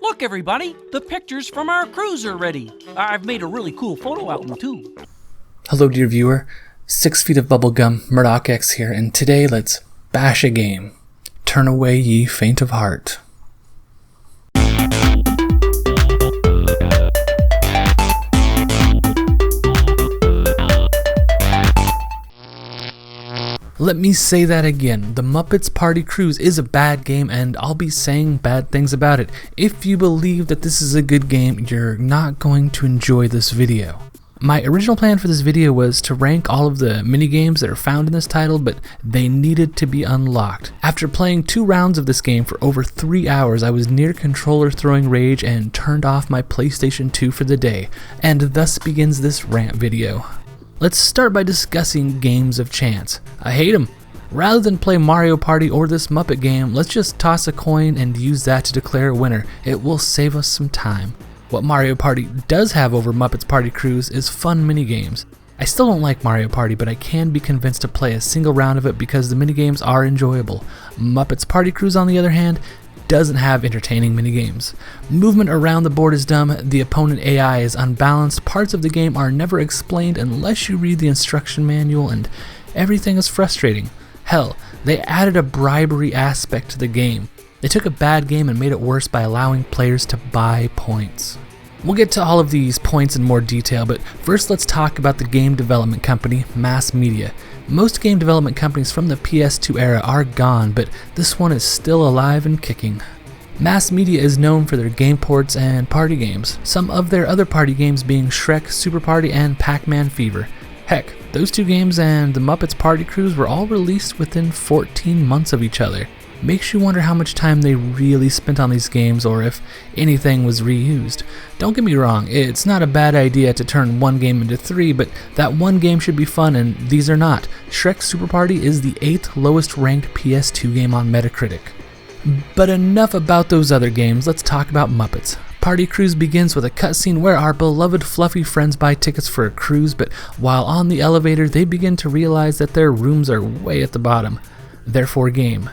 Look everybody, the pictures from our cruise are ready. I've made a really cool photo album too. Hello dear viewer, 6 feet of bubblegum, Murdoch X here, and today let's bash a game. Turn away ye faint of heart. Let me say that again. The Muppets Party Cruise is a bad game, and I'll be saying bad things about it. If you believe that this is a good game, you're not going to enjoy this video. My original plan for this video was to rank all of the minigames that are found in this title, but they needed to be unlocked. After playing 2 rounds of this game for over 3 hours, I was near controller throwing rage and turned off my PlayStation 2 for the day, and thus begins this rant video. Let's start by discussing games of chance. I hate them. Rather than play Mario Party or this Muppet game, let's just toss a coin and use that to declare a winner. It will save us some time. What Mario Party does have over Muppets Party Cruise is fun minigames. I still don't like Mario Party, but I can be convinced to play a single round of it because the minigames are enjoyable. Muppets Party Cruise, on the other hand, doesn't have entertaining minigames. Movement around the board is dumb, the opponent AI is unbalanced, parts of the game are never explained unless you read the instruction manual, and everything is frustrating. Hell, they added a bribery aspect to the game. They took a bad game and made it worse by allowing players to buy points. We'll get to all of these points in more detail, but first let's talk about the game development company, Mass Media. Most game development companies from the PS2 era are gone, but this one is still alive and kicking. Mass Media is known for their game ports and party games, some of their other party games being Shrek, Super Party, and Pac-Man Fever. Heck, those 2 games and the Muppets Party Cruise were all released within 14 months of each other. Makes you wonder how much time they really spent on these games or if anything was reused. Don't get me wrong, it's not a bad idea to turn 1 game into 3, but that 1 game should be fun and these are not. Shrek Super Party is the 8th lowest ranked PS2 game on Metacritic. But enough about those other games, let's talk about Muppets. Party Cruise begins with a cutscene where our beloved fluffy friends buy tickets for a cruise, but while on the elevator they begin to realize that their rooms are way at the bottom. Therefore game.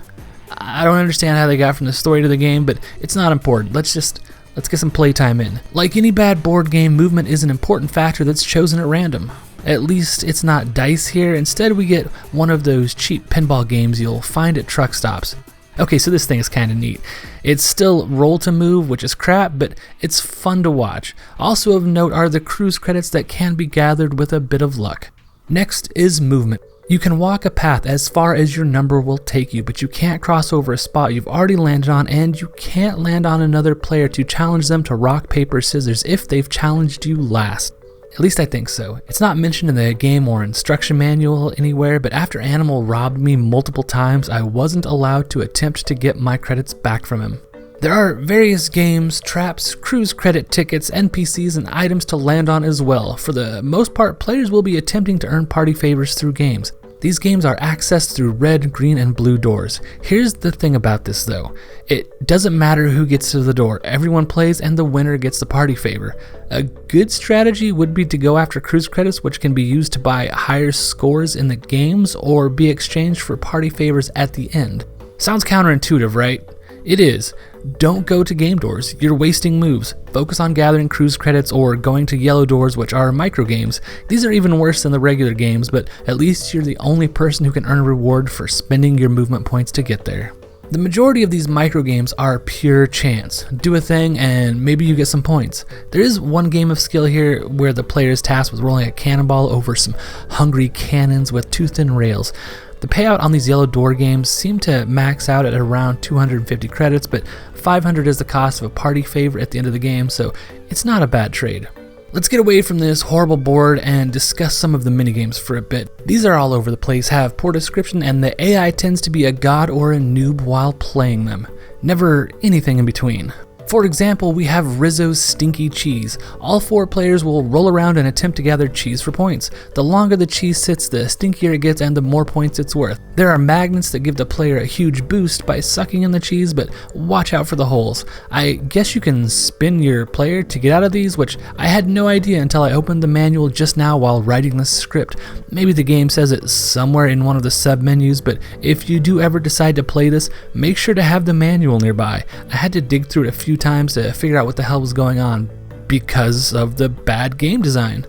I don't understand how they got from the story to the game, but it's not important. Let's get some playtime in. Like any bad board game, movement is an important factor that's chosen at random. At least it's not dice here. Instead we get one of those cheap pinball games you'll find at truck stops. Okay, so this thing is kinda neat. It's still roll to move, which is crap, but it's fun to watch. Also of note are the cruise credits that can be gathered with a bit of luck. Next is movement. You can walk a path as far as your number will take you, but you can't cross over a spot you've already landed on, and you can't land on another player to challenge them to rock, paper, scissors if they've challenged you last. At least I think so. It's not mentioned in the game or instruction manual anywhere, but after Animal robbed me multiple times, I wasn't allowed to attempt to get my credits back from him. There are various games, traps, cruise credit tickets, NPCs, and items to land on as well. For the most part, players will be attempting to earn party favors through games. These games are accessed through red, green, and blue doors. Here's the thing about this though. It doesn't matter who gets to the door. Everyone plays and the winner gets the party favor. A good strategy would be to go after cruise credits, which can be used to buy higher scores in the games or be exchanged for party favors at the end. Sounds counterintuitive, right? It is. Don't go to game doors, you're wasting moves. Focus on gathering cruise credits or going to yellow doors, which are microgames. These are even worse than the regular games, but at least you're the only person who can earn a reward for spending your movement points to get there. The majority of these microgames are pure chance. Do a thing and maybe you get some points. There is one game of skill here where the player is tasked with rolling a cannonball over some hungry cannons with too thin rails. The payout on these yellow door games seem to max out at around 250 credits, but 500 is the cost of a party favor at the end of the game, so it's not a bad trade. Let's get away from this horrible board and discuss some of the minigames for a bit. These are all over the place, have poor description, and the AI tends to be a god or a noob while playing them. Never anything in between. For example, we have Rizzos Stinky Cheese. All 4 players will roll around and attempt to gather cheese for points. The longer the cheese sits, the stinkier it gets and the more points it's worth. There are magnets that give the player a huge boost by sucking in the cheese, but watch out for the holes. I guess you can spin your player to get out of these, which I had no idea until I opened the manual just now while writing this script. Maybe the game says it somewhere in one of the sub-menus, but if you do ever decide to play this, make sure to have the manual nearby. I had to dig through it a few times to figure out what the hell was going on because of the bad game design.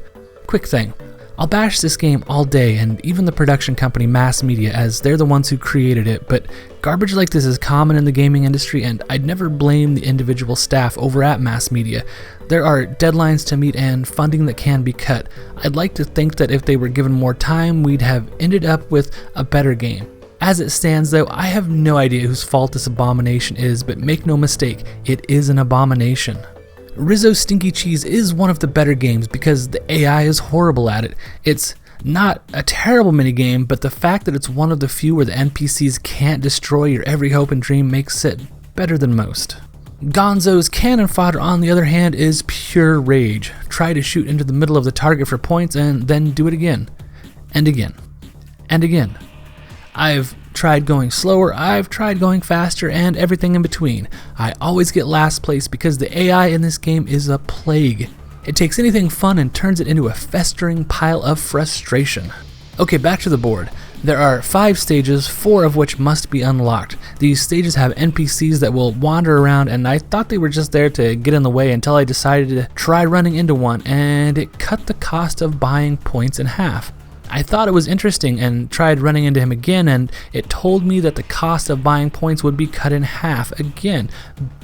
Quick thing, I'll bash this game all day, and even the production company Mass Media, as they're the ones who created it, but garbage like this is common in the gaming industry, and I'd never blame the individual staff over at Mass Media. There are deadlines to meet and funding that can be cut. I'd like to think that if they were given more time, we'd have ended up with a better game. As it stands though, I have no idea whose fault this abomination is, but make no mistake, it is an abomination. Rizzos Stinky Cheese is one of the better games because the AI is horrible at it. It's not a terrible minigame, but the fact that it's one of the few where the NPCs can't destroy your every hope and dream makes it better than most. Gonzo's Cannon Fodder, on the other hand, is pure rage. Try to shoot into the middle of the target for points and then do it again. And again. And again. I've tried going slower, I've tried going faster, and everything in between. I always get last place because the AI in this game is a plague. It takes anything fun and turns it into a festering pile of frustration. Okay, back to the board. There are 5 stages, 4 of which must be unlocked. These stages have NPCs that will wander around, and I thought they were just there to get in the way until I decided to try running into one, and it cut the cost of buying points in half. I thought it was interesting and tried running into him again, and it told me that the cost of buying points would be cut in half again,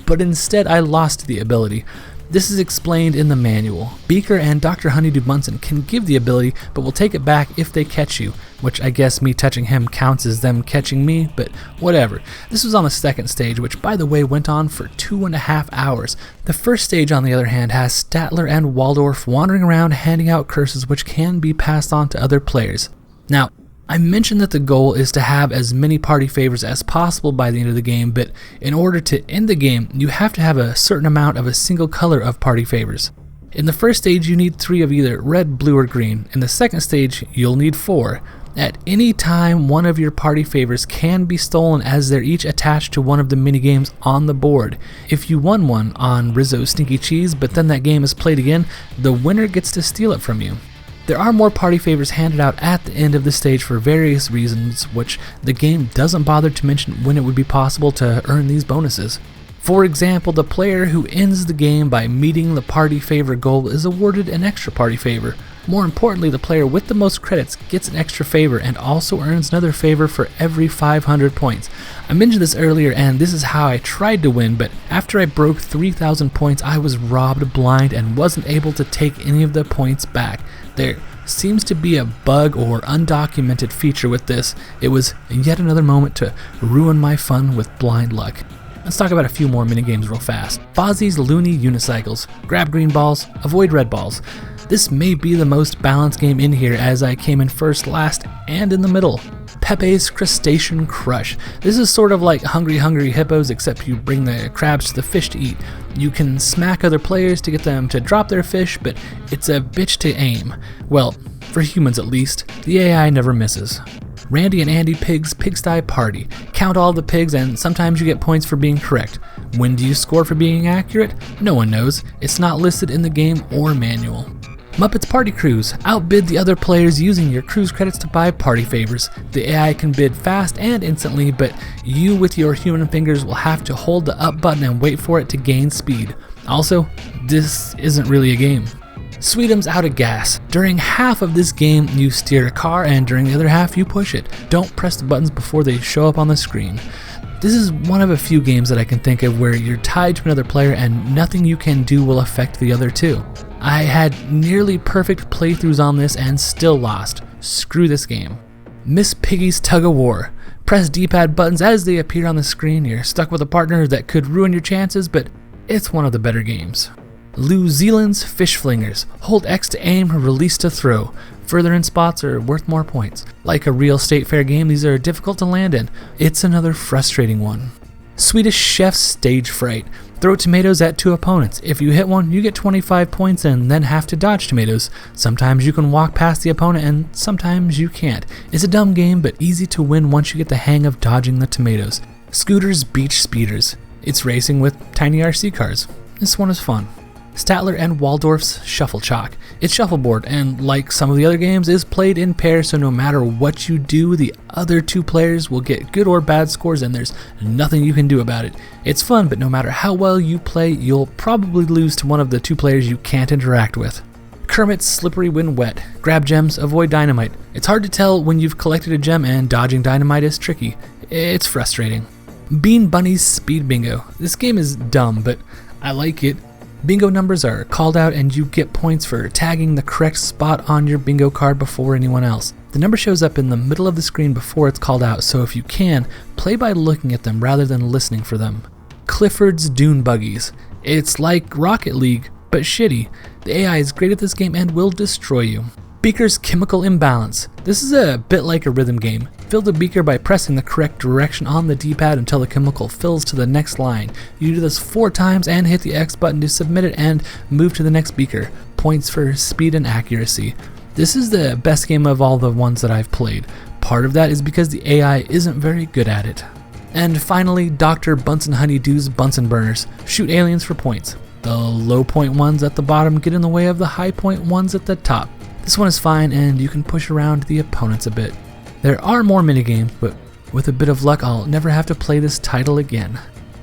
but instead I lost the ability. This is explained in the manual. Beaker and Dr. Honeydew Bunsen can give the ability, but will take it back if they catch you, which I guess me touching him counts as them catching me, but whatever. This was on the second stage, which by the way went on for 2.5 hours. The first stage, on the other hand, has Statler and Waldorf wandering around handing out curses which can be passed on to other players. Now, I mentioned that the goal is to have as many party favors as possible by the end of the game, but in order to end the game, you have to have a certain amount of a single color of party favors. In the first stage, you need 3 of either red, blue, or green. In the second stage, you'll need 4. At any time, one of your party favors can be stolen as they're each attached to one of the minigames on the board. If you won one on Rizzos Stinky Cheese, but then that game is played again, the winner gets to steal it from you. There are more party favors handed out at the end of the stage for various reasons, which the game doesn't bother to mention when it would be possible to earn these bonuses. For example, the player who ends the game by meeting the party favor goal is awarded an extra party favor. More importantly, the player with the most credits gets an extra favor and also earns another favor for every 500 points. I mentioned this earlier, and this is how I tried to win, but after I broke 3,000 points, I was robbed blind and wasn't able to take any of the points back. There seems to be a bug or undocumented feature with this. It was yet another moment to ruin my fun with blind luck. Let's talk about a few more minigames real fast. Fozzie's Looney Unicycles. Grab green balls, avoid red balls. This may be the most balanced game in here, as I came in first, last, and in the middle. Pepe's Crustacean Crush. This is sort of like Hungry Hungry Hippos, except you bring the crabs to the fish to eat. You can smack other players to get them to drop their fish, but it's a bitch to aim. Well, for humans at least, the AI never misses. Randy and Andy Pig's Pigsty Party. Count all the pigs and sometimes you get points for being correct. When do you score for being accurate? No one knows. It's not listed in the game or manual. Muppets Party Cruise. Outbid the other players using your cruise credits to buy party favors. The AI can bid fast and instantly, but you with your human fingers will have to hold the up button and wait for it to gain speed. Also, this isn't really a game. Sweetums Out of Gas. During half of this game, you steer a car, and during the other half, you push it. Don't press the buttons before they show up on the screen. This is one of a few games that I can think of where you're tied to another player and nothing you can do will affect the other two. I had nearly perfect playthroughs on this and still lost. Screw this game. Miss Piggys Tug of War. Press D-pad buttons as they appear on the screen. You're stuck with a partner that could ruin your chances, but it's one of the better games. New Zealand's Fish Flingers. Hold X to aim, release to throw. Further in spots are worth more points. Like a real State Fair game, these are difficult to land in. It's another frustrating one. Swedish Chef's Stage Fright. Throw tomatoes at 2 opponents. If you hit one, you get 25 points and then have to dodge tomatoes. Sometimes you can walk past the opponent and sometimes you can't. It's a dumb game, but easy to win once you get the hang of dodging the tomatoes. Scooter's Beach Speeders. It's racing with tiny RC cars. This one is fun. Statler and Waldorf's Shuffle Chalk. It's shuffleboard, and like some of the other games, is played in pairs, so no matter what you do, the other two players will get good or bad scores, and there's nothing you can do about it. It's fun, but no matter how well you play, you'll probably lose to one of the two players you can't interact with. Kermit's Slippery When Wet. Grab gems, avoid dynamite. It's hard to tell when you've collected a gem, and dodging dynamite is tricky. It's frustrating. Bean Bunny's Speed Bingo. This game is dumb, but I like it. Bingo numbers are called out and you get points for tagging the correct spot on your bingo card before anyone else. The number shows up in the middle of the screen before it's called out, so if you can, play by looking at them rather than listening for them. Clifford's Dune Buggies. It's like Rocket League, but shitty. The AI is great at this game and will destroy you. Beaker's Chemical Imbalance. This is a bit like a rhythm game. Fill the beaker by pressing the correct direction on the D-pad until the chemical fills to the next line. You do this 4 times and hit the X button to submit it and move to the next beaker. Points for speed and accuracy. This is the best game of all the ones that I've played. Part of that is because the AI isn't very good at it. And finally, Dr. Bunsen Honeydew's Bunsen Burners. Shoot aliens for points. The low point ones at the bottom get in the way of the high point ones at the top. This one is fine, and you can push around the opponents a bit. There are more minigames, but with a bit of luck I'll never have to play this title again.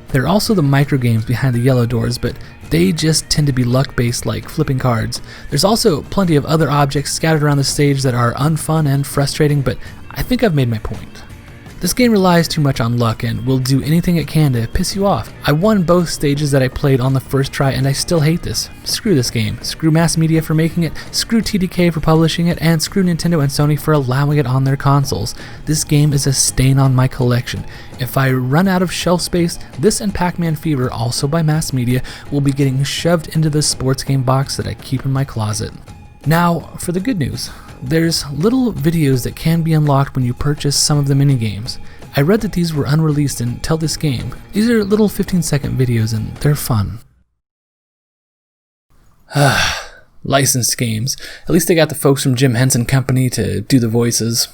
There are also the microgames behind the yellow doors, but they just tend to be luck-based like flipping cards. There's also plenty of other objects scattered around the stage that are unfun and frustrating, but I think I've made my point. This game relies too much on luck and will do anything it can to piss you off. I won both stages that I played on the first try and I still hate this. Screw this game. Screw mass media for making it, screw TDK for publishing it, and screw Nintendo and Sony for allowing it on their consoles. This game is a stain on my collection. If I run out of shelf space, this and Pac-Man Fever, also by mass media, will be getting shoved into the sports game box that I keep in my closet. Now, for the good news. There's little videos that can be unlocked when you purchase some of the minigames. I read that these were unreleased until this game. These are little 15-second videos and they're fun. Licensed games. At least they got the folks from Jim Henson Company to do the voices.